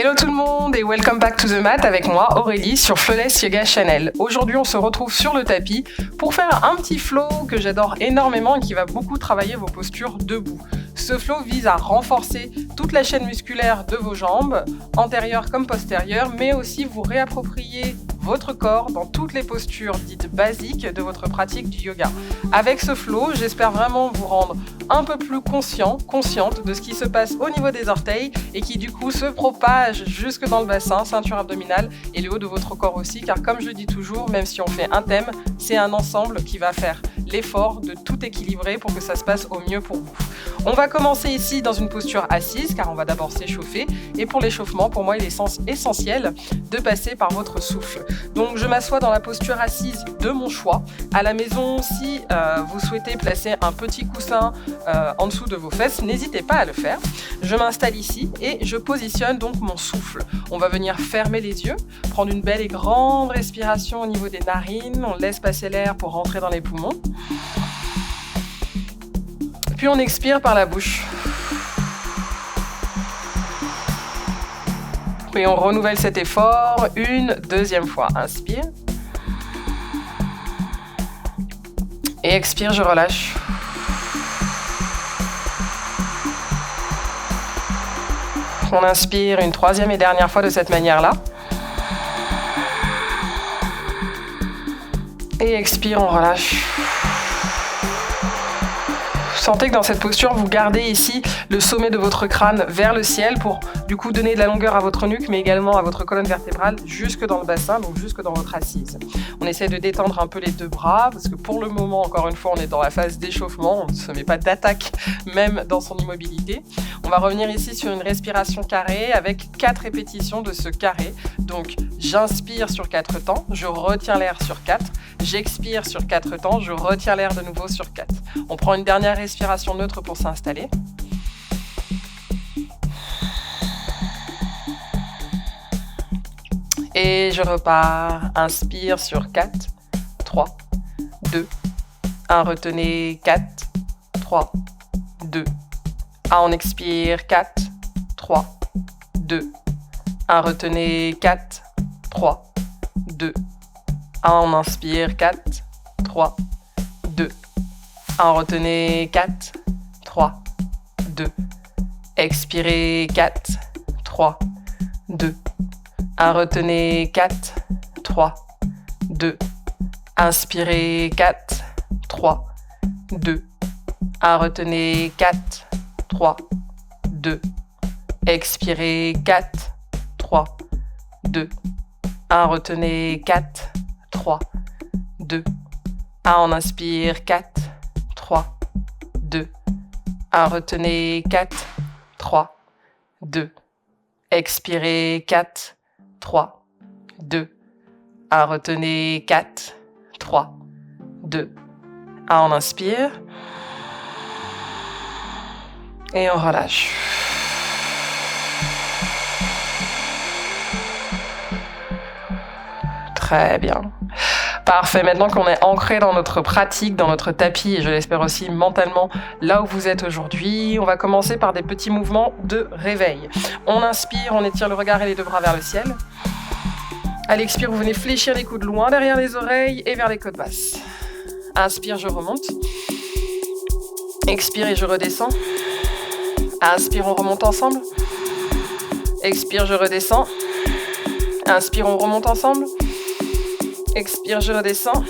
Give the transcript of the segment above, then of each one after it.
Hello tout le monde et welcome back to the mat avec moi Aurélie sur Flawless Yoga Channel. Aujourd'hui on se retrouve sur le tapis pour faire un petit flow que j'adore énormément et qui va beaucoup travailler vos postures debout. Ce flow vise à renforcer toute la chaîne musculaire de vos jambes, antérieure comme postérieure, mais aussi vous réapproprier votre corps dans toutes les postures dites basiques de votre pratique du yoga. Avec ce flow, j'espère vraiment vous rendre un peu plus consciente de ce qui se passe au niveau des orteils et qui du coup se propage jusque dans le bassin, ceinture abdominale et le haut de votre corps aussi, car comme je le dis toujours, même si on fait un thème, c'est un ensemble qui va faire l'effort de tout équilibrer pour que ça se passe au mieux pour vous. On va commencer ici dans une posture assise car on va d'abord s'échauffer et pour l'échauffement, pour moi il est essentiel de passer par votre souffle. Donc je m'assois dans la posture assise de mon choix. À la maison, si vous souhaitez placer un petit coussin en dessous de vos fesses, n'hésitez pas à le faire. Je m'installe ici et je positionne donc mon souffle. On va venir fermer les yeux, prendre une belle et grande respiration au niveau des narines. On laisse passer l'air pour rentrer dans les poumons. Puis on expire par la bouche. Et on renouvelle cet effort une deuxième fois. Inspire. Et expire, je relâche. On inspire une troisième et dernière fois de cette manière-là. Et expire, on relâche. Sentez que dans cette posture, vous gardez ici le sommet de votre crâne vers le ciel pour du coup donner de la longueur à votre nuque, mais également à votre colonne vertébrale jusque dans le bassin, donc jusque dans votre assise. On essaie de détendre un peu les deux bras, parce que pour le moment, encore une fois, on est dans la phase d'échauffement, on ne se met pas d'attaque, même dans son immobilité. On va revenir ici sur une respiration carrée avec 4 répétitions de ce carré. Donc, j'inspire sur 4 temps, je retiens l'air sur 4, j'expire sur 4 temps, je retiens l'air de nouveau sur 4. On prend une dernière respiration neutre pour s'installer. Et je repars. Inspire sur 4, 3, 2, 1. Retenez 4, 3, 2, 1. On expire 4, 3, 2, 1. Retenez 4, 3, 2, 1. On inspire 4, 3, 2, 1. Retenez 4, 3, 2. Expirez 4, 3, 2. 1. Retenez 4, 3, 2. Inspirez 4, 3, 2. 1. Retenez 4, 3, 2. Expirez 4, 3, 2. 1. Retenez 4, 3, 2. 1. On inspire 4, 3, 2. 1. Retenez 4, 3, 2. Expirez 4, 3, 2. 1. Retenez 4, 3, 2. 1. On inspire. Et on relâche. Très bien. Parfait, maintenant qu'on est ancré dans notre pratique, dans notre tapis, et je l'espère aussi mentalement là où vous êtes aujourd'hui, on va commencer par des petits mouvements de réveil. On inspire, on étire le regard et les deux bras vers le ciel. À l'expire, vous venez fléchir les coudes loin derrière les oreilles et vers les côtes basses. Inspire, je remonte. Expire et je redescends. Inspire, on remonte ensemble. Expire, je redescends. Inspire, on remonte ensemble. Expire, je redescends.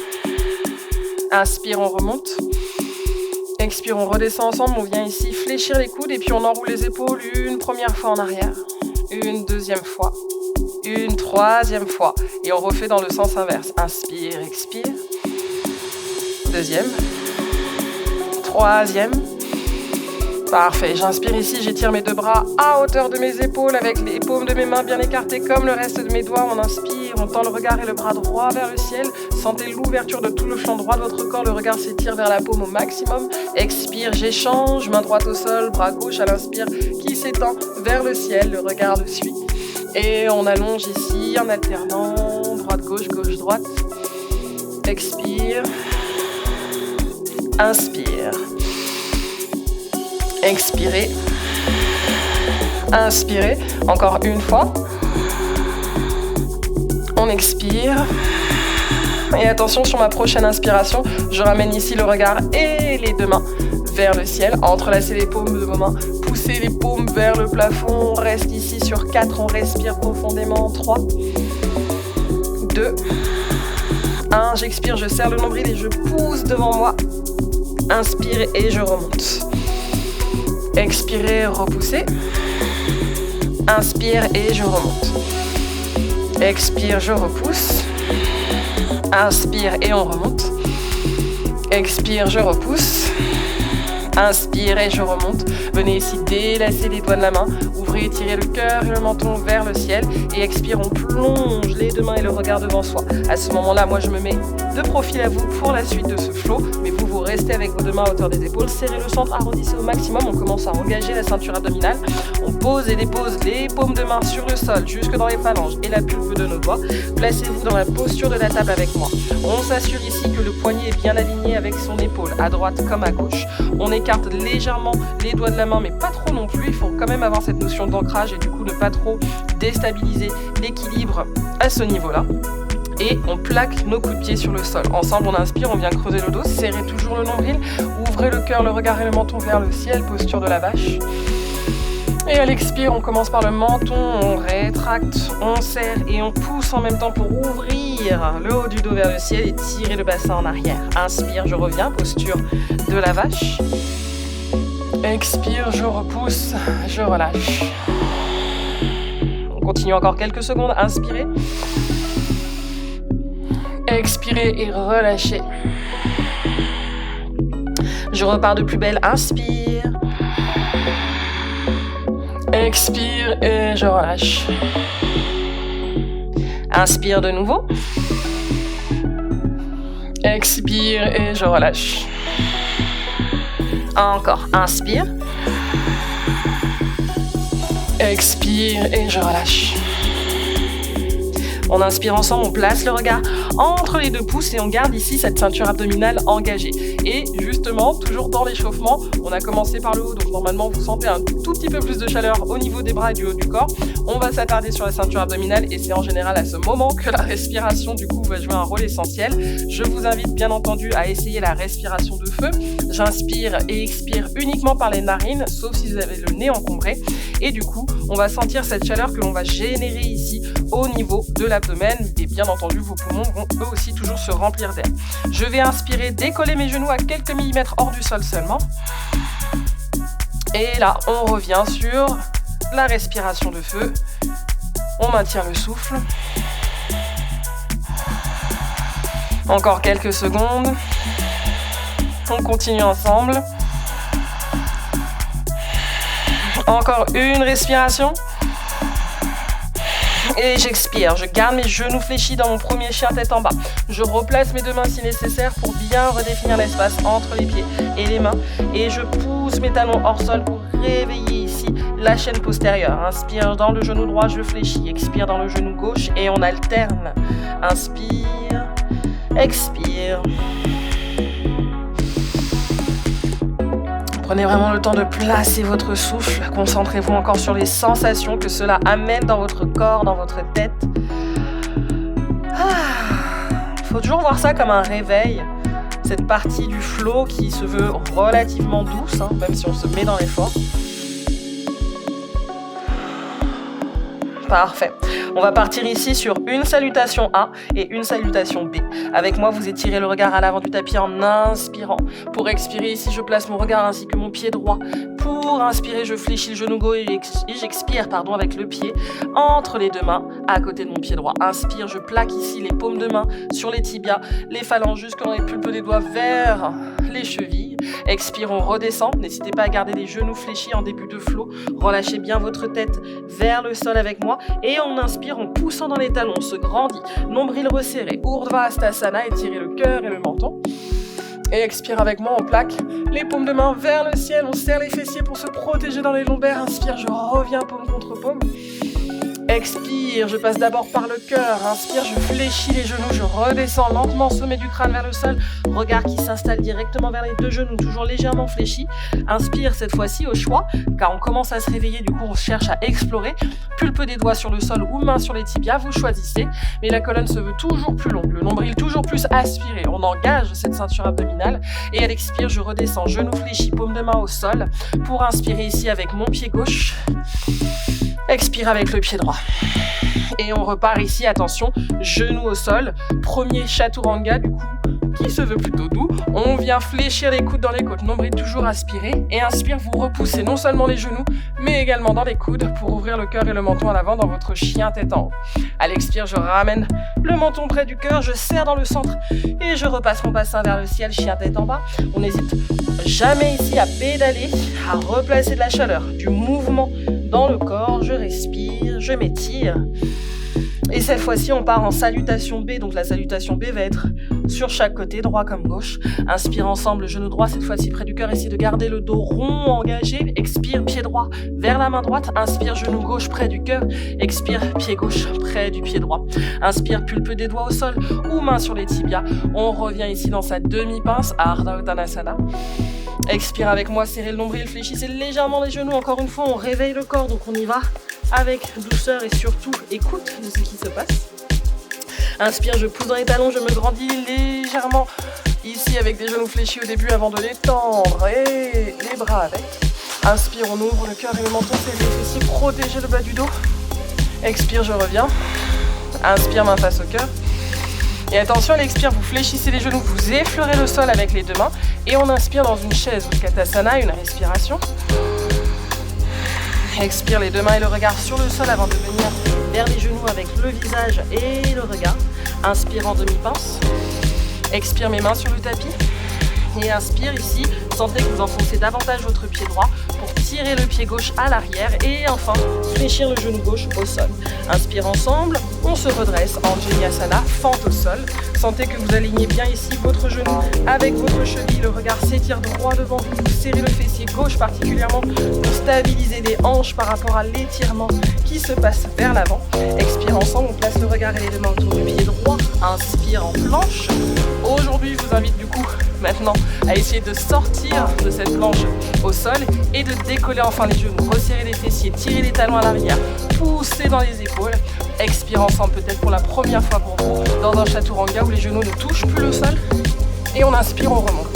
Inspire, on remonte. Expire, on redescend ensemble. On vient ici fléchir les coudes et puis on enroule les épaules une première fois en arrière. Une deuxième fois. Une troisième fois. Et on refait dans le sens inverse. Inspire, expire. Deuxième. Troisième. Parfait. J'inspire ici, j'étire mes deux bras à hauteur de mes épaules avec les paumes de mes mains bien écartées comme le reste de mes doigts. On inspire, on tend le regard et le bras droit vers le ciel. Sentez l'ouverture de tout le flanc droit de votre corps. Le regard s'étire vers la paume au maximum. Expire, j'échange. Main droite au sol, bras gauche à l'inspire qui s'étend vers le ciel. Le regard le suit. Et on allonge ici en alternant. Droite-gauche, gauche-droite. Expire. Inspire. Expirez. Inspirez. Encore une fois. On expire. Et attention, sur ma prochaine inspiration, je ramène ici le regard et les deux mains vers le ciel. Entrelacez les paumes de vos mains. Poussez les paumes vers le plafond. On reste ici sur 4. On respire profondément. 3, 2, 1. J'expire, je serre le nombril et je pousse devant moi. Inspire et je remonte. Expirez, repoussez. Inspire et je remonte. Expire, je repousse. Inspire et on remonte. Expire, je repousse. Inspire et je remonte. Venez ici délasser les doigts de la main. Ouvrez, tirez le cœur et le menton vers le ciel. Et expire, on plonge les deux mains et le regard devant soi. À ce moment-là, moi je me mets de profil à vous pour la suite de ce flow. Mais vous restez avec vos deux mains à hauteur des épaules. Serrez le centre, arrondissez au maximum. On commence à engager la ceinture abdominale. On pose et dépose les paumes de main sur le sol, jusque dans les phalanges et la pulpe de nos doigts. Placez-vous dans la posture de la table avec moi. On s'assure ici que le poignet est bien aligné avec son épaule, à droite comme à gauche. On écarte légèrement les doigts de la main, mais pas trop non plus. Il faut quand même avoir cette notion d'ancrage et du coup ne pas trop déstabiliser l'équilibre à ce niveau-là. Et on plaque nos coups de pied sur le sol. Ensemble, on inspire, on vient creuser le dos, serrez toujours le nombril, ouvrez le cœur, le regard et le menton vers le ciel, posture de la vache. Et à l'expire, on commence par le menton, on rétracte, on serre et on pousse en même temps pour ouvrir le haut du dos vers le ciel et tirer le bassin en arrière. Inspire, je reviens, posture de la vache. Expire, je repousse, je relâche. On continue encore quelques secondes, inspirez. Expirez et relâchez. Je repars de plus belle, inspire. Expire et je relâche. Inspire de nouveau. Expire et je relâche. Encore, inspire. Expire et je relâche. On inspire ensemble, on place le regard entre les deux pouces et on garde ici cette ceinture abdominale engagée. Et justement, toujours dans l'échauffement, on a commencé par le haut, donc normalement vous sentez un tout petit peu plus de chaleur au niveau des bras et du haut du corps. On va s'attarder sur la ceinture abdominale et c'est en général à ce moment que la respiration du coup va jouer un rôle essentiel. Je vous invite bien entendu à essayer la respiration de feu. J'inspire et expire uniquement par les narines, sauf si vous avez le nez encombré. Et du coup, on va sentir cette chaleur que l'on va générer ici au niveau de l'abdomen. Et bien entendu, vos poumons vont eux aussi toujours se remplir d'air. Je vais inspirer, décoller mes genoux à quelques millimètres hors du sol seulement. Et là, on revient sur la respiration de feu. On maintient le souffle. Encore quelques secondes. On continue ensemble. Encore une respiration. Et j'expire, je garde mes genoux fléchis dans mon premier chien tête en bas. Je replace mes deux mains si nécessaire pour bien redéfinir l'espace entre les pieds et les mains. Et je pousse mes talons hors sol pour réveiller ici la chaîne postérieure. Inspire dans le genou droit, je fléchis. Expire dans le genou gauche et on alterne. Inspire, expire. Prenez vraiment le temps de placer votre souffle. Concentrez-vous encore sur les sensations que cela amène dans votre corps, dans votre tête. Faut toujours voir ça comme un réveil. Cette partie du flow qui se veut relativement douce, même si on se met dans l'effort. Parfait. On va partir ici sur une salutation A et une salutation B. Avec moi, vous étirez le regard à l'avant du tapis en inspirant. Pour expirer, ici, je place mon regard ainsi que mon pied droit. Pour inspirer, je fléchis le genou gauche et j'expire avec le pied entre les deux mains à côté de mon pied droit. Inspire, je plaque ici les paumes de main sur les tibias, les phalanges jusque dans les pulpes des doigts vers les chevilles. Expire, on redescend. N'hésitez pas à garder les genoux fléchis en début de flow. Relâchez bien votre tête vers le sol avec moi. Et on inspire en poussant dans les talons, on se grandit. Nombril resserré, Urdhva Hastasana, étirez le cœur et le menton. Et expire avec moi, on plaque les paumes de main vers le ciel. On serre les fessiers pour se protéger dans les lombaires. Inspire, je reviens paume contre paume. Expire, je passe d'abord par le cœur. Inspire, je fléchis les genoux, je redescends lentement, sommet du crâne vers le sol. Regard qui s'installe directement vers les deux genoux, toujours légèrement fléchis. Inspire cette fois-ci au choix, car on commence à se réveiller, du coup on cherche à explorer. Pulpe des doigts sur le sol ou main sur les tibias, vous choisissez. Mais la colonne se veut toujours plus longue, le nombril toujours plus aspiré. On engage cette ceinture abdominale. Et à l'expire, je redescends, genoux fléchis, paume de main au sol. Pour inspirer ici avec mon pied gauche. Expire avec le pied droit. Et on repart ici, attention, genoux au sol. Premier chaturanga du coup, qui se veut plutôt doux. On vient fléchir les coudes dans les côtes, nombril toujours aspiré. Et inspire, vous repoussez non seulement les genoux, mais également dans les coudes pour ouvrir le cœur et le menton à l'avant dans votre chien tête en haut. À l'expire, je ramène le menton près du cœur, je serre dans le centre et je repasse mon bassin vers le ciel, chien tête en bas. On n'hésite jamais ici à pédaler, à replacer de la chaleur, du mouvement dans le corps. Je respire, je m'étire. Et cette fois-ci, on part en salutation B. Donc la salutation B va être sur chaque côté, droit comme gauche. Inspire ensemble, genou droit, cette fois-ci près du cœur. Essayez de garder le dos rond, engagé. Expire, pied droit vers la main droite. Inspire, genou gauche près du cœur. Expire, pied gauche près du pied droit. Inspire, pulpe des doigts au sol ou main sur les tibias. On revient ici dans sa demi-pince, Ardha Uttanasana. Expire avec moi, serrez le nombril, fléchissez légèrement les genoux. Encore une fois, on réveille le corps, donc on y va avec douceur et surtout écoute de ce qui se passe. Inspire, je pousse dans les talons, je me grandis légèrement ici avec des genoux fléchis au début avant de les tendre et les bras avec. Inspire, on ouvre le cœur et le menton, c'est les fessiers, protégez le bas du dos. Expire, je reviens. Inspire, main face au cœur. Et attention, à l'expire, vous fléchissez les genoux, vous effleurez le sol avec les deux mains et on inspire dans une chaise, Utkatasana, une respiration. Expire, les deux mains et le regard sur le sol avant de venir vers les genoux avec le visage et le regard. Inspire en demi-pince. Expire, mes mains sur le tapis. Et inspire ici, sentez que vous enfoncez davantage votre pied droit pour tirer le pied gauche à l'arrière et enfin fléchir le genou gauche au sol. Inspire ensemble, on se redresse en Anjaneyasana, fente au sol. Sentez que vous alignez bien ici votre genou avec votre cheville, le regard s'étire droit devant vous, vous serrez le fessier gauche particulièrement pour stabiliser les hanches par rapport à l'étirement qui se passe vers l'avant. Expire ensemble, on place le regard et les deux mains autour du pied droit. Inspire en planche. Aujourd'hui, je vous invite du coup maintenant à essayer de sortir de cette planche au sol et de décoller enfin les genoux, resserrer les fessiers, tirer les talons à l'arrière, pousser dans les épaules. Expire ensemble peut-être pour la première fois pour vous dans un chaturanga où les genoux ne touchent plus le sol. Et on inspire, on remonte.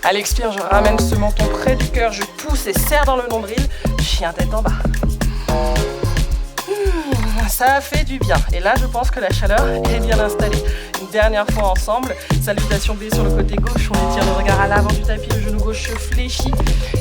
À l'expire, je ramène ce menton près du cœur, je pousse et serre dans le nombril, chien tête en bas. Ça fait du bien. Et là, je pense que la chaleur est bien installée. Une dernière fois ensemble. Salutation B sur le côté gauche. On étire le regard à l'avant du tapis. Le genou gauche fléchit.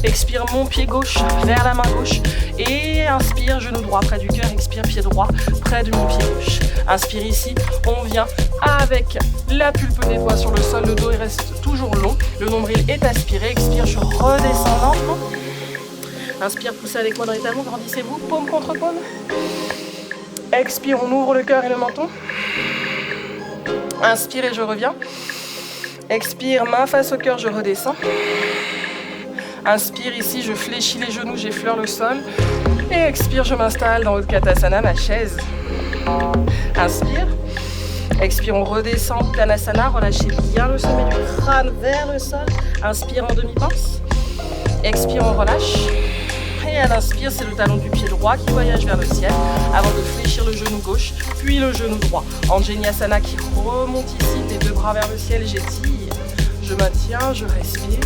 Expire mon pied gauche vers la main gauche. Et inspire, genou droit près du cœur. Expire, pied droit près de mon pied gauche. Inspire ici. On vient avec la pulpe des doigts sur le sol. Le dos il reste toujours long. Le nombril est aspiré. Expire, je redescends lentement. Inspire, poussez avec moi dans les talons. Grandissez-vous, paume contre paume. Expire, on ouvre le cœur et le menton. Inspire et je reviens. Expire, main face au cœur, je redescends. Inspire ici, je fléchis les genoux, j'effleure le sol. Et expire, je m'installe dans Utkatasana, ma chaise. Inspire. Expire, on redescend Uttanasana, relâchez bien le sommet du crâne vers le sol. Inspire en demi-pince. Expire, on relâche. Et à l'inspire, c'est le talon du pied droit qui voyage vers le ciel avant de fléchir le genou gauche, puis le genou droit. Anjaneyasana qui remonte ici, les deux bras vers le ciel, j'étire. Je maintiens, je respire.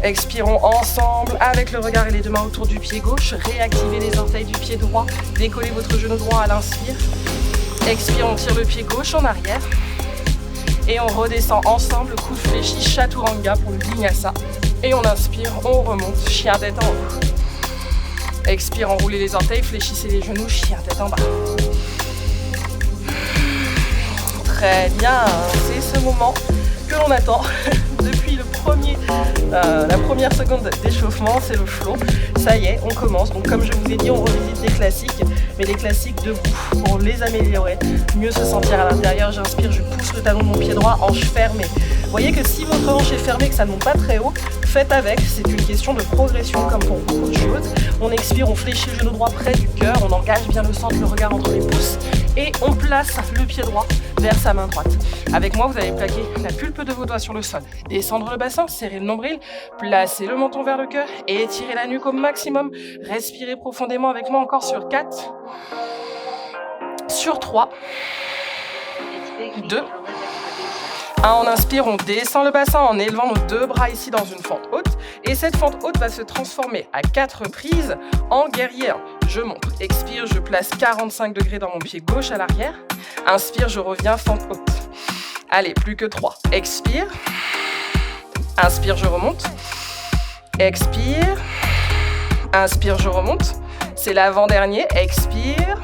Expirons ensemble avec le regard et les deux mains autour du pied gauche. Réactivez les orteils du pied droit. Décollez votre genou droit à l'inspire. Expire, on tire le pied gauche en arrière. Et on redescend ensemble, coude fléchi, chaturanga pour le vinyasa. Et on inspire, on remonte, chien tête en haut. Expire, enroulez les orteils, fléchissez les genoux, chien tête en bas. Très bien, c'est ce moment que l'on attend depuis la première seconde d'échauffement, c'est le flow. Ça y est, on commence. Donc comme je vous ai dit, on revisite des classiques, mais des classiques debout pour les améliorer, mieux se sentir à l'intérieur. J'inspire, je pousse le talon de mon pied droit, hanche fermée. voyez que si votre hanche est fermée et que ça ne monte pas très haut, faites avec, c'est une question de progression comme pour beaucoup de choses. On expire, on fléchit le genou droit près du cœur, on engage bien le centre, le regard entre les pouces et on place le pied droit vers sa main droite. Avec moi, vous allez plaquer la pulpe de vos doigts sur le sol, descendre le bassin, serrer le nombril, placer le menton vers le cœur et étirer la nuque au maximum. Respirez profondément avec moi encore sur 4, sur 3, 2, 1. On inspire, on descend le bassin en élevant nos deux bras ici dans une fente haute. Et cette fente haute va se transformer à 4 reprises en guerrier 1. Je monte, expire, je place 45 degrés dans mon pied gauche à l'arrière. Inspire, je reviens, fente haute. Allez, plus que 3. Expire. Inspire, je remonte. Expire. Inspire, je remonte. C'est l'avant-dernier. Expire.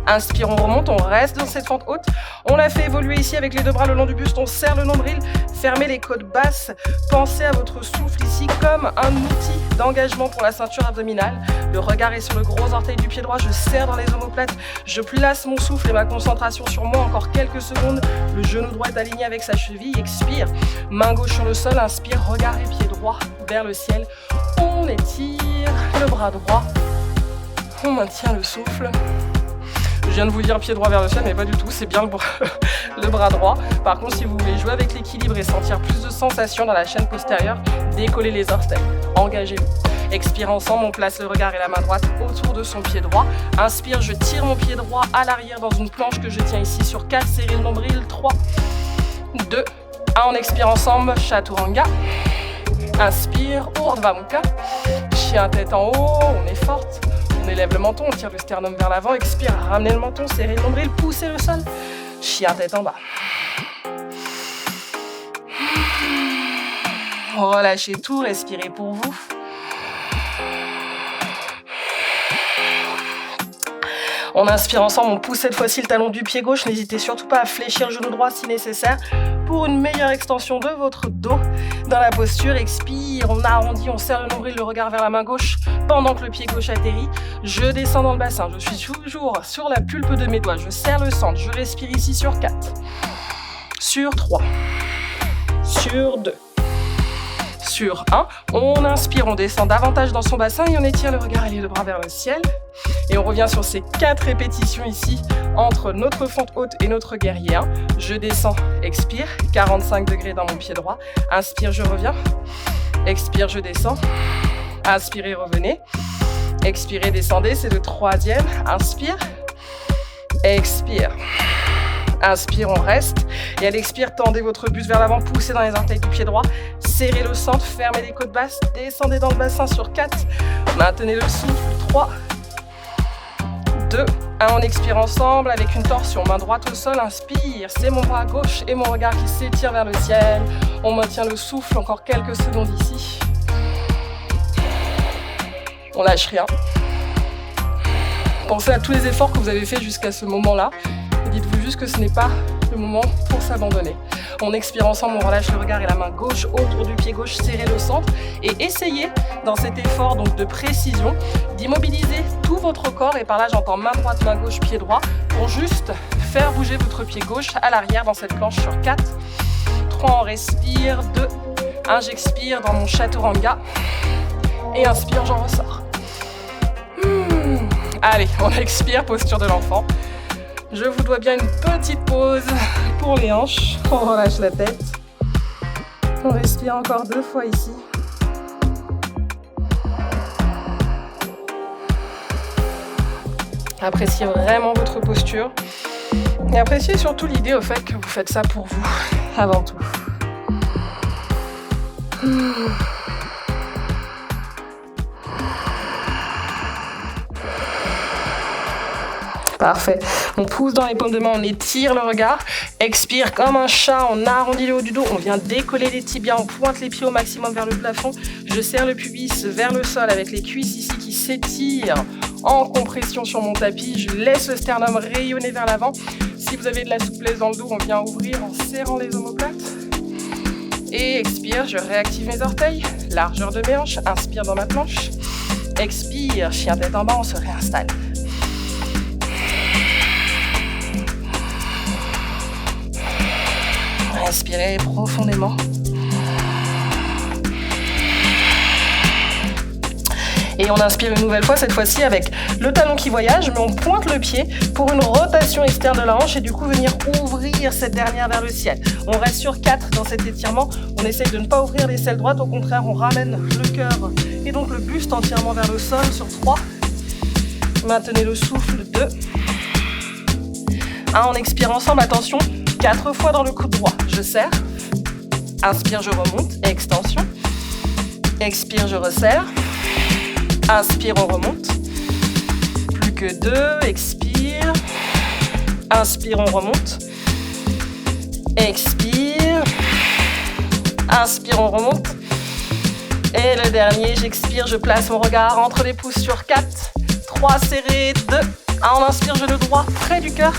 Inspire, on remonte, on reste dans cette fente haute. On la fait évoluer ici avec les deux bras le long du buste. On serre le nombril, fermez les côtes basses. Pensez à votre souffle ici comme un outil d'engagement pour la ceinture abdominale. Le regard est sur le gros orteil du pied droit. Je serre dans les omoplates. Je place mon souffle et ma concentration sur moi. Encore quelques secondes. Le genou droit est aligné avec sa cheville. Expire. Main gauche sur le sol. Inspire. Regard et pied droit vers le ciel. On étire le bras droit. On maintient le souffle. Je viens de vous dire pied droit vers le ciel, mais pas du tout, c'est bien le bras droit. Par contre, si vous voulez jouer avec l'équilibre et sentir plus de sensations dans la chaîne postérieure, décollez les orteils, engagez-vous. Expire ensemble, on place le regard et la main droite autour de son pied droit. Inspire, je tire mon pied droit à l'arrière dans une planche que je tiens ici sur 4, serrez le nombril, 3, 2, 1. On expire ensemble, Chaturanga. Inspire, Urdhva Mukha. Chien tête en haut, on est forte. On élève le menton, on tire le sternum vers l'avant, expire, ramenez le menton, serrez le nombril, poussez le sol. Chien tête en bas. Relâchez tout, respirez pour vous. On inspire ensemble, on pousse cette fois-ci le talon du pied gauche. N'hésitez surtout pas à fléchir le genou droit si nécessaire pour une meilleure extension de votre dos. Dans la posture, expire, on arrondit, on serre le nombril, le regard vers la main gauche pendant que le pied gauche atterrit. Je descends dans le bassin, je suis toujours sur la pulpe de mes doigts. Je serre le centre, je respire ici sur 4, sur 3, sur 2. Sur 1, on inspire, on descend davantage dans son bassin et on étire le regard et les deux bras vers le ciel. Et on revient sur ces 4 répétitions ici entre notre fente haute et notre guerrier 1. Je descends, expire, 45 degrés dans mon pied droit. Inspire, je reviens. Expire, je descends. Inspirez, revenez. Expirez, descendez, c'est le 3e. Inspire. Expire. Inspire, on reste. Et à l'expire, tendez votre buste vers l'avant, poussez dans les orteils du pied droit. Serrez le centre, fermez les côtes basses, descendez dans le bassin sur 4. Maintenez le souffle, 3, 2, 1. On expire ensemble avec une torsion, main droite au sol, inspire. C'est mon bras gauche et mon regard qui s'étire vers le ciel. On maintient le souffle, encore quelques secondes ici. On lâche rien. Pensez à tous les efforts que vous avez faits jusqu'à ce moment-là. Et dites-vous juste que ce n'est pas le moment pour s'abandonner. On expire ensemble, on relâche le regard et la main gauche autour du pied gauche, serrez le centre et essayez dans cet effort donc de précision d'immobiliser tout votre corps, et par là j'entends main droite, main gauche, pied droit, pour juste faire bouger votre pied gauche à l'arrière dans cette planche sur 4, 3, on respire, 2, 1, j'expire dans mon Chaturanga et inspire, j'en ressors. Allez, on expire, posture de l'enfant. Je vous dois bien une petite pause pour les hanches. On relâche la tête. On respire encore 2 fois ici. Appréciez vraiment votre posture. Et appréciez surtout l'idée au fait que vous faites ça pour vous, avant tout. Parfait. On pousse dans les paumes de main, on étire le regard. Expire comme un chat, on arrondit le haut du dos. On vient décoller les tibias, on pointe les pieds au maximum vers le plafond. Je serre le pubis vers le sol avec les cuisses ici qui s'étirent en compression sur mon tapis. Je laisse le sternum rayonner vers l'avant. Si vous avez de la souplesse dans le dos, on vient ouvrir en serrant les omoplates. Et expire, je réactive mes orteils. Largeur de mes hanches, inspire dans ma planche. Expire, chien tête en bas, on se réinstalle. Inspirez profondément. Et on inspire une nouvelle fois, cette fois-ci avec le talon qui voyage, mais on pointe le pied pour une rotation externe de la hanche et du coup venir ouvrir cette dernière vers le ciel. On reste sur 4 dans cet étirement. On essaye de ne pas ouvrir l'aisselle droite, au contraire, on ramène le cœur et donc le buste entièrement vers le sol sur 3. Maintenez le souffle, 2. 1, on expire ensemble, attention, 4 fois dans le coude droit. Je serre. Inspire, je remonte, extension. Expire, je resserre. Inspire, on remonte. Plus que 2, expire. Inspire, on remonte. Expire. Inspire, on remonte. Et le dernier, j'expire, je place mon regard entre les pouces sur 4. 3, serré, 2. 1, on inspire, genou droit près du cœur.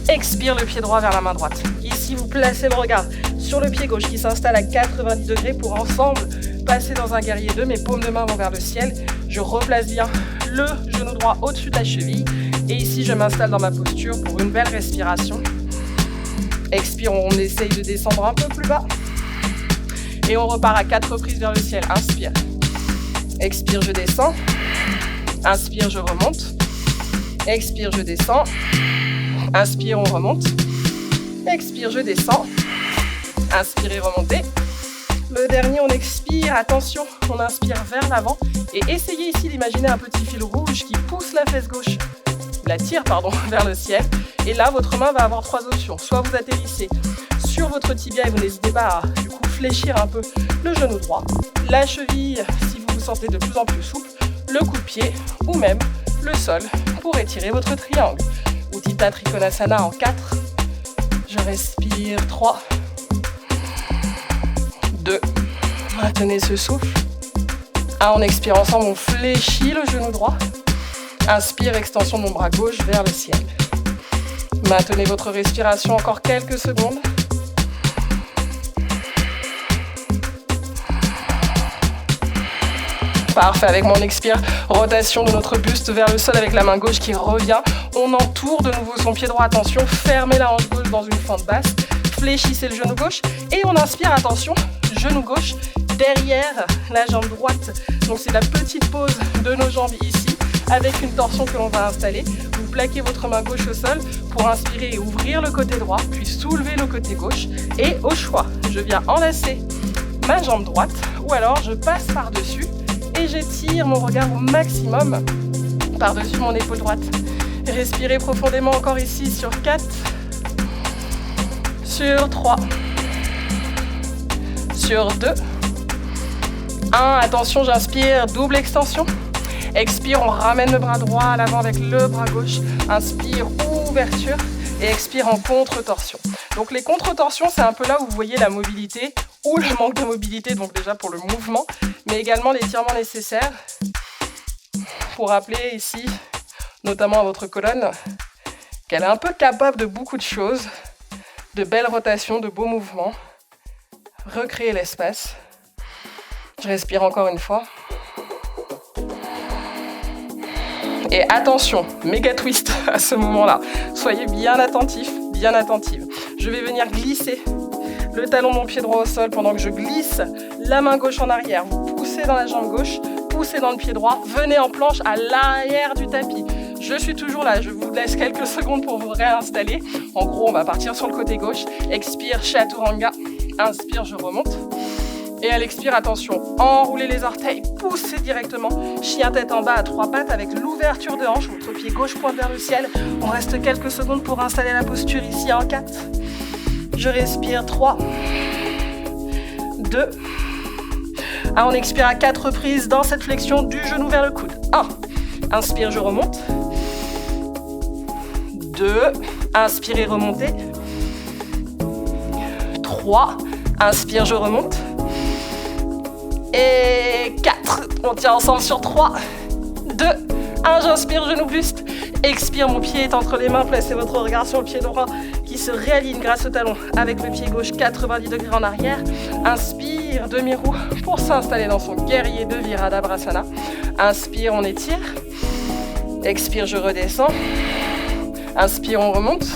Expire, le pied droit vers la main droite. Ici, vous placez le regard sur le pied gauche qui s'installe à 90 degrés pour ensemble passer dans un guerrier 2. Mes paumes de main vont vers le ciel. Je replace bien le genou droit au-dessus de la cheville. Et ici, je m'installe dans ma posture pour une belle respiration. Expire, on essaye de descendre un peu plus bas. Et on repart à 4 reprises vers le ciel. Inspire. Expire, je descends. Inspire, je remonte. Expire, je descends. Inspire, on remonte. Expire, je descends. Inspirez, remontez. Le dernier, on expire. Attention, on inspire vers l'avant. Et essayez ici d'imaginer un petit fil rouge qui pousse la fesse gauche, vers le ciel. Et là, votre main va avoir 3 options. Soit vous atterrissez sur votre tibia et vous n'hésitez pas à du coup fléchir un peu le genou droit, la cheville si vous vous sentez de plus en plus souple, le coup de pied ou même le sol pour étirer votre triangle. Utthita Trikonasana en 4. Je respire 3, 2. Maintenez ce souffle. 1, on expire ensemble, on fléchit le genou droit. Inspire, extension de mon bras gauche vers le ciel. Maintenez votre respiration encore quelques secondes. Parfait, avec mon expire, rotation de notre buste vers le sol avec la main gauche qui revient. On entoure de nouveau son pied droit, attention, fermez la hanche gauche dans une fente basse. Fléchissez le genou gauche et on inspire, attention, genou gauche derrière la jambe droite. Donc c'est la petite pause de nos jambes ici avec une torsion que l'on va installer. Vous plaquez votre main gauche au sol pour inspirer et ouvrir le côté droit, puis soulever le côté gauche. Et au choix, je viens enlacer ma jambe droite ou alors je passe par-dessus et j'étire mon regard au maximum par-dessus mon épaule droite. Respirez profondément encore ici sur 4, sur 3, sur 2, 1. Attention, j'inspire, double extension. Expire, on ramène le bras droit à l'avant avec le bras gauche. Inspire, ouverture. Et expire en contre-torsion. Donc les contre-torsions, c'est un peu là où vous voyez la mobilité ou le manque de mobilité, donc déjà pour le mouvement, mais également l'étirement nécessaire pour rappeler ici, notamment à votre colonne, qu'elle est un peu capable de beaucoup de choses, de belles rotations, de beaux mouvements. Recréer l'espace. Je respire encore une fois. Et attention, méga twist à ce moment-là. Soyez bien attentifs, bien attentive. Je vais venir glisser le talon de mon pied droit au sol pendant que je glisse la main gauche en arrière. Vous poussez dans la jambe gauche, poussez dans le pied droit, venez en planche à l'arrière du tapis. Je suis toujours là, je vous laisse quelques secondes pour vous réinstaller. En gros, on va partir sur le côté gauche. Expire, Chaturanga. Inspire, je remonte. Et à l'expire, attention, enroulez les orteils, poussez directement. Chien tête en bas à 3 pattes avec l'ouverture de hanche. Votre pied gauche pointe vers le ciel. On reste quelques secondes pour installer la posture ici en 4. Je respire 3, 2, 1. On expire à 4 reprises dans cette flexion du genou vers le coude. 1. Inspire, je remonte. 2. Inspirez, remontez. 3. Inspire, je remonte. Et 4. On tient ensemble sur 3, 2, 1. J'inspire, genou buste. Expire, mon pied est entre les mains. Placez votre regard sur le pied droit qui se réaligne grâce au talon avec le pied gauche 90 degrés en arrière. Inspire, demi-roue pour s'installer dans son guerrier de Virabhadrasana. Inspire, on étire. Expire, je redescends. Inspire, on remonte.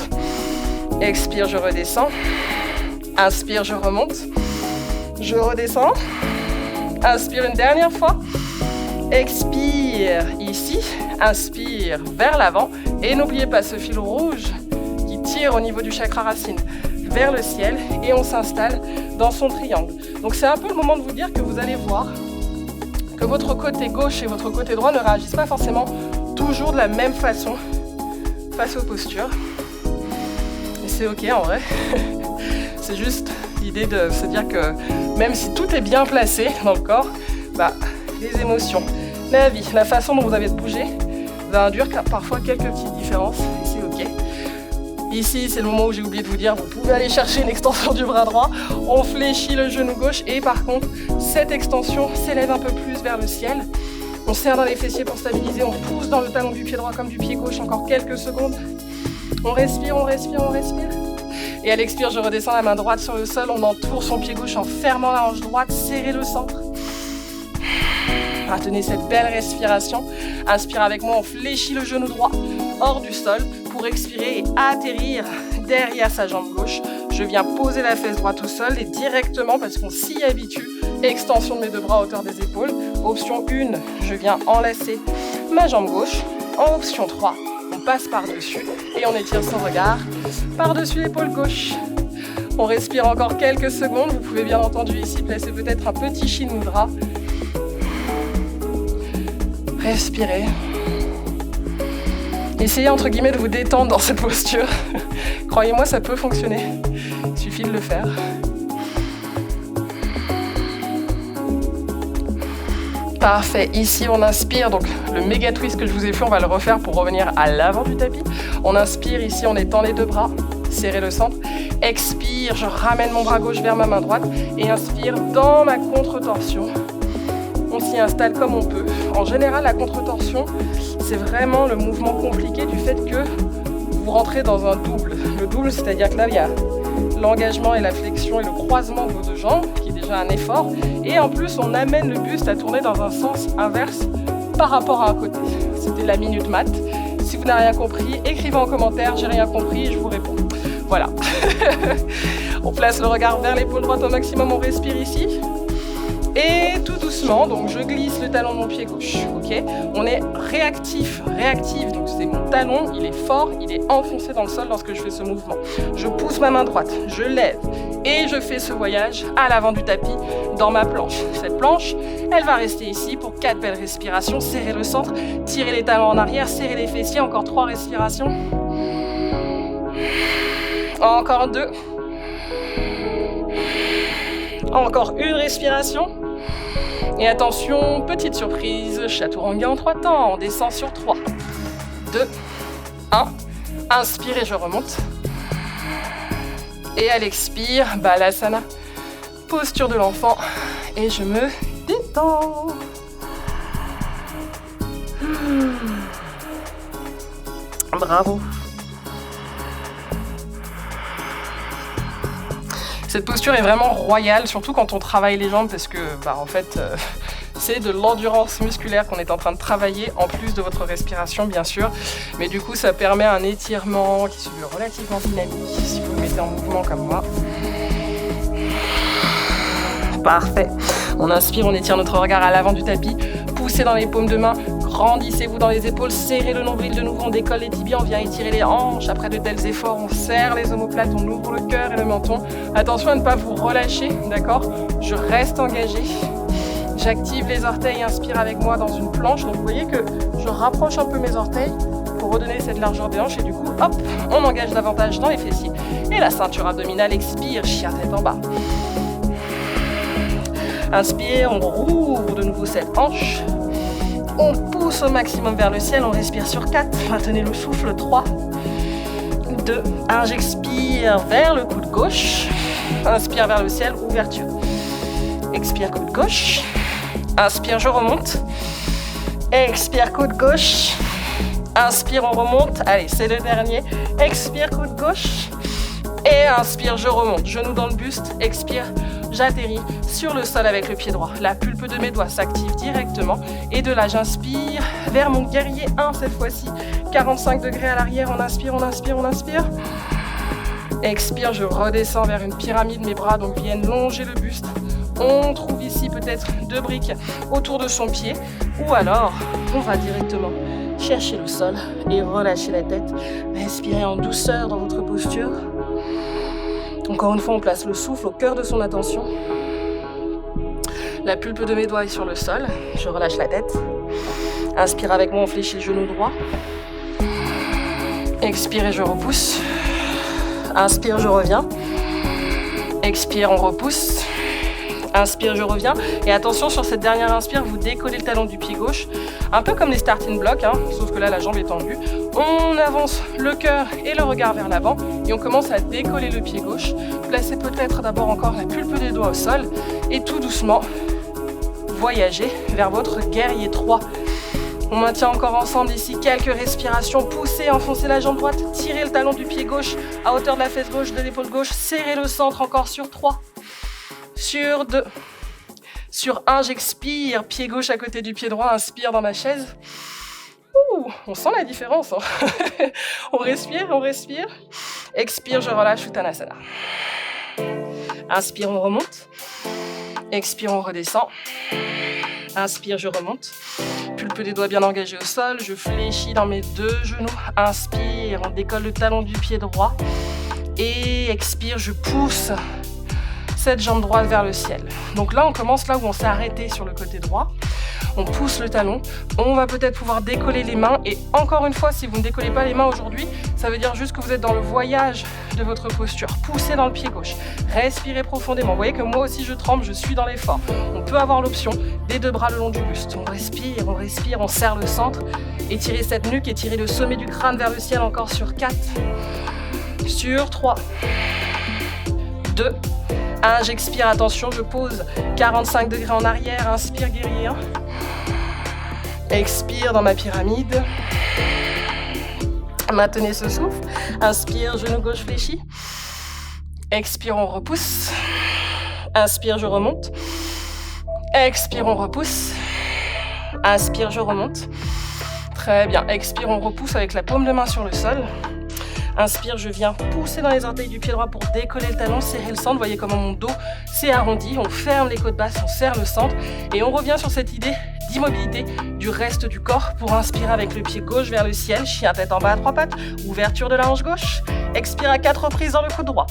Expire, je redescends. Inspire, je remonte. Je redescends. Inspire une dernière fois. Expire ici. Inspire vers l'avant. Et n'oubliez pas ce fil rouge qui tire au niveau du chakra racine vers le ciel. Et on s'installe dans son triangle. Donc c'est un peu le moment de vous dire que vous allez voir que votre côté gauche et votre côté droit ne réagissent pas forcément toujours de la même façon face aux postures. Et c'est ok en vrai. C'est juste l'idée de se dire que même si tout est bien placé dans le corps, les émotions, la vie, la façon dont vous avez bougé va induire parfois quelques petites différences. Et c'est ok. Ici, c'est le moment où j'ai oublié de vous dire, vous pouvez aller chercher une extension du bras droit. On fléchit le genou gauche et par contre, cette extension s'élève un peu plus vers le ciel. On serre dans les fessiers pour stabiliser, on pousse dans le talon du pied droit comme du pied gauche, encore quelques secondes. On respire, on respire, on respire. Et à l'expire, je redescends la main droite sur le sol, on entoure son pied gauche en fermant la hanche droite, serrez le centre. Retenez cette belle respiration. Inspire avec moi, on fléchit le genou droit hors du sol pour expirer et atterrir derrière sa jambe gauche. Je viens poser la fesse droite au sol et directement, parce qu'on s'y habitue, extension de mes deux bras à hauteur des épaules. Option 1, je viens enlacer ma jambe gauche. En option 3, on passe par-dessus et on étire son regard par-dessus l'épaule gauche. On respire encore quelques secondes. Vous pouvez bien entendu ici placer peut-être un petit Shin Mudra. Respirez. Essayez entre guillemets de vous détendre dans cette posture. Croyez-moi, ça peut fonctionner. Il suffit de le faire. Parfait. Ici, on inspire. Donc, le méga twist que je vous ai fait, on va le refaire pour revenir à l'avant du tapis. On inspire ici, on étend les deux bras. Serrez le centre. Expire, je ramène mon bras gauche vers ma main droite. Et inspire dans ma contre-torsion. On s'y installe comme on peut. En général, la contre-torsion, c'est vraiment le mouvement compliqué du fait que vous rentrez dans un double. Le double, c'est-à-dire que là, il y a l'engagement et la flexion et le croisement de vos deux jambes, qui est déjà un effort. Et en plus, on amène le buste à tourner dans un sens inverse par rapport à un côté. C'était la minute mat. Si vous n'avez rien compris, écrivez en commentaire, j'ai rien compris et je vous réponds. Voilà. On place le regard vers l'épaule droite au maximum, on respire ici. Et tout doucement, donc je glisse le talon de mon pied gauche, ok. On est réactif, donc c'est mon talon, il est fort, il est enfoncé dans le sol lorsque je fais ce mouvement. Je pousse ma main droite, je lève et je fais ce voyage à l'avant du tapis dans ma planche. Cette planche, elle va rester ici pour 4 belles respirations. Serrez le centre, tirez les talons en arrière, serrez les fessiers, encore 3 respirations. Encore 2. Encore une respiration. Et attention, petite surprise, chaturanga en 3 temps. On descend sur 3, 2, 1. Inspire et je remonte. Et à l'expire, Balasana. Posture de l'enfant. Et je me détends. Bravo. Cette posture est vraiment royale, surtout quand on travaille les jambes, parce que en fait, c'est de l'endurance musculaire qu'on est en train de travailler, en plus de votre respiration, bien sûr. Mais du coup, ça permet un étirement qui se veut relativement dynamique, si vous vous mettez en mouvement comme moi. Parfait. On inspire, on étire notre regard à l'avant du tapis. Poussez dans les paumes de main, grandissez-vous dans les épaules, serrez le nombril de nouveau, on décolle les tibias, on vient étirer les hanches. Après de tels efforts, on serre les omoplates, on ouvre le cœur et le menton. Attention à ne pas vous relâcher, d'accord ? Je reste engagée. J'active les orteils, inspire avec moi dans une planche. Donc vous voyez que je rapproche un peu mes orteils pour redonner cette largeur des hanches. Et du coup, hop, on engage davantage dans les fessiers. Et la ceinture abdominale, expire, chien tête en bas. Inspire, on rouvre de nouveau cette hanche. On pousse au maximum vers le ciel, on respire sur 4. Maintenez le souffle, 3, 2, 1. J'expire vers le coude gauche. Inspire vers le ciel, ouverture. Expire, coude gauche. Inspire, je remonte. Expire, coude gauche. Inspire, on remonte. Allez, c'est le dernier. Expire, coude gauche. Et inspire, je remonte. Genou dans le buste. Expire, j'atterris sur le sol avec le pied droit. La pulpe de mes doigts s'active directement. Et de là, j'inspire vers mon guerrier 1 cette fois-ci. 45 degrés à l'arrière. On inspire, on inspire, on inspire. Expire, je redescends vers une pyramide, mes bras donc viennent longer le buste. On trouve ici peut-être 2 briques autour de son pied, ou alors on va directement chercher le sol et relâcher la tête. Respirez en douceur dans votre posture. Encore une fois, on place le souffle au cœur de son attention. La pulpe de mes doigts est sur le sol. Je relâche la tête. Inspire avec moi, on fléchit le genou droit. Expire et je repousse. Inspire, je reviens. Expire, on repousse. Inspire, je reviens. Et attention, sur cette dernière inspire, vous décollez le talon du pied gauche. Un peu comme les starting blocks, sauf que là, la jambe est tendue. On avance le cœur et le regard vers l'avant. Et on commence à décoller le pied gauche. Placez peut-être d'abord encore la pulpe des doigts au sol. Et tout doucement, voyagez vers votre guerrier 3. On maintient encore ensemble ici quelques respirations. Poussez, enfoncez la jambe droite, tirez le talon du pied gauche à hauteur de la fesse gauche, de l'épaule gauche. Serrez le centre encore sur 3. Sur 2. Sur 1, j'expire. Pied gauche à côté du pied droit, inspire dans ma chaise. Ouh, on sent la différence. On respire, on respire. Expire, je relâche Uttanasana. Inspire, on remonte. Expire, on redescend. Inspire, je remonte. Pulpe des doigts bien engagés au sol. Je fléchis dans mes 2 genoux. Inspire, on décolle le talon du pied droit. Et expire, je pousse cette jambe droite vers le ciel. Donc là, on commence là où on s'est arrêté sur le côté droit. On pousse le talon. On va peut-être pouvoir décoller les mains. Et encore une fois, si vous ne décollez pas les mains aujourd'hui, ça veut dire juste que vous êtes dans le voyage de votre posture. Poussez dans le pied gauche. Respirez profondément. Vous voyez que moi aussi, je tremble, je suis dans l'effort. On peut avoir l'option des 2 bras le long du buste. On respire, on serre le centre. Étirez cette nuque, étirez le sommet du crâne vers le ciel encore sur 4. Sur 3. 2. 1, j'expire, attention, je pose 45 degrés en arrière. Inspire, guerrier 1. Expire dans ma pyramide. Maintenez ce souffle. Inspire, genou gauche fléchi. Expire, on repousse. Inspire, je remonte. Expire, on repousse. Inspire, je remonte. Très bien. Expire, on repousse avec la paume de main sur le sol. Inspire, je viens pousser dans les orteils du pied droit pour décoller le talon, serrer le centre. Vous voyez comment mon dos s'est arrondi. On ferme les côtes basses, on serre le centre. Et on revient sur cette idée d'immobilité du reste du corps pour inspirer avec le pied gauche vers le ciel. Chien tête en bas à 3 pattes. Ouverture de la hanche gauche. Expire à 4 reprises dans le coude droit.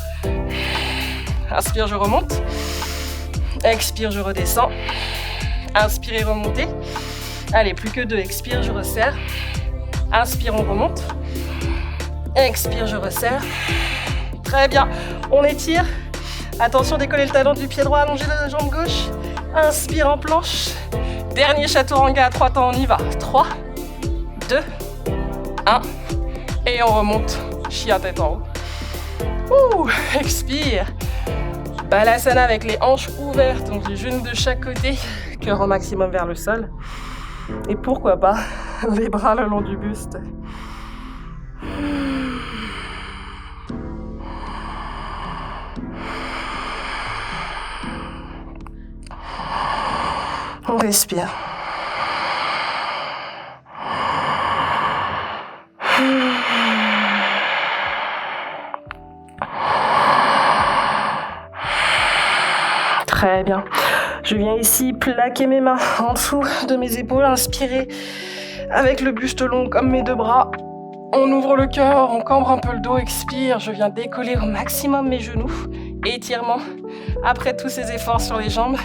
Inspire, je remonte. Expire, je redescends. Inspirez, remontez. Allez, plus que 2. Expire, je resserre. Inspire, on remonte. Expire, je resserre. Très bien. On étire. Attention, décoller le talon du pied droit, allonger la jambe gauche. Inspire en planche. Dernier chaturanga à 3 temps, on y va. 3, 2, 1. Et on remonte. Chien tête en haut. Ouh, expire. Balasana avec les hanches ouvertes, donc les genoux de chaque côté. Cœur au maximum vers le sol. Et pourquoi pas les bras le long du buste. On respire. Très bien. Je viens ici plaquer mes mains en dessous de mes épaules, inspirer avec le buste long comme mes 2 bras. On ouvre le cœur, on cambre un peu le dos, expire. Je viens décoller au maximum mes genoux. Étirement après tous ces efforts sur les jambes.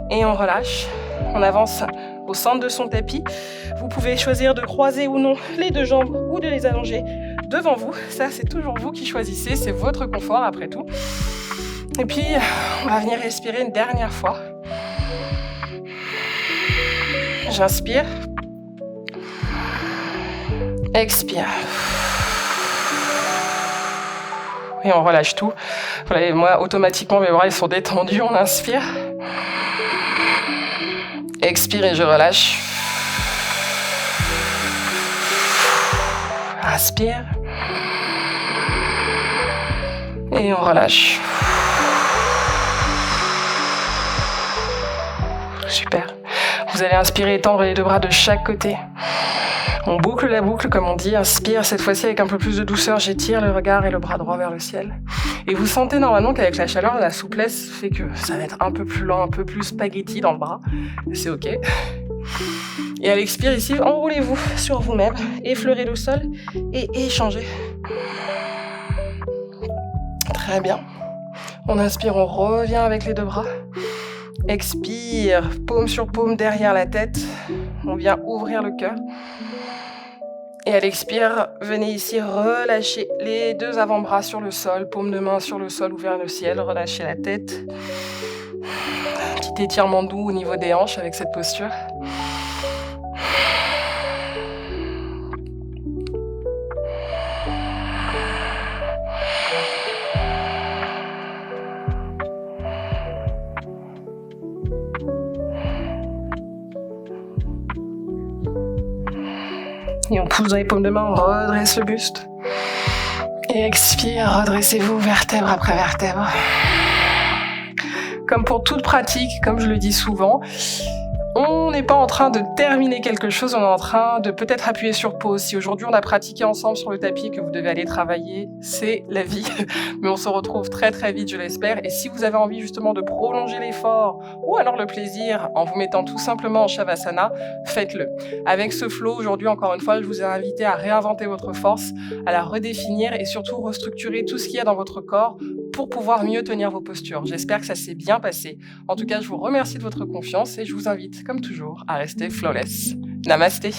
Et on relâche. On avance au centre de son tapis. Vous pouvez choisir de croiser ou non les 2 jambes ou de les allonger devant vous. Ça, c'est toujours vous qui choisissez. C'est votre confort après tout. Et puis, on va venir respirer une dernière fois. J'inspire. Expire. Et on relâche tout. Voilà, et moi, automatiquement, mes bras ils sont détendus. On inspire. Expire et je relâche. Inspire. Et on relâche. Super. Vous allez inspirer, étendre les 2 bras de chaque côté. On boucle la boucle, comme on dit. Inspire, cette fois-ci avec un peu plus de douceur. J'étire le regard et le bras droit vers le ciel. Et vous sentez normalement qu'avec la chaleur, la souplesse fait que ça va être un peu plus lent, un peu plus spaghetti dans le bras. C'est ok. Et à l'expire ici, enroulez-vous sur vous-même, effleurez le sol et échangez. Très bien. On inspire, on revient avec les deux bras. Expire, paume sur paume derrière la tête. On vient ouvrir le cœur. Et à l'expire, venez ici relâcher les deux avant-bras sur le sol, paume de main sur le sol, ouvert le ciel, relâchez la tête. Un petit étirement doux au niveau des hanches avec cette posture. Et on pousse dans les paumes de main, on redresse le buste. Et expire, redressez-vous vertèbre après vertèbre. Comme pour toute pratique, comme je le dis souvent, on n'est pas en train de terminer quelque chose, on est en train de peut-être appuyer sur pause. Si aujourd'hui on a pratiqué ensemble sur le tapis et que vous devez aller travailler, c'est la vie. Mais on se retrouve très très vite, je l'espère. Et si vous avez envie justement de prolonger l'effort ou alors le plaisir en vous mettant tout simplement en Shavasana, faites-le. Avec ce flow, aujourd'hui encore une fois, je vous ai invité à réinventer votre force, à la redéfinir et surtout restructurer tout ce qu'il y a dans votre corps pour pouvoir mieux tenir vos postures. J'espère que ça s'est bien passé. En tout cas, je vous remercie de votre confiance et je vous invite, comme toujours, à rester flawless. Namasté.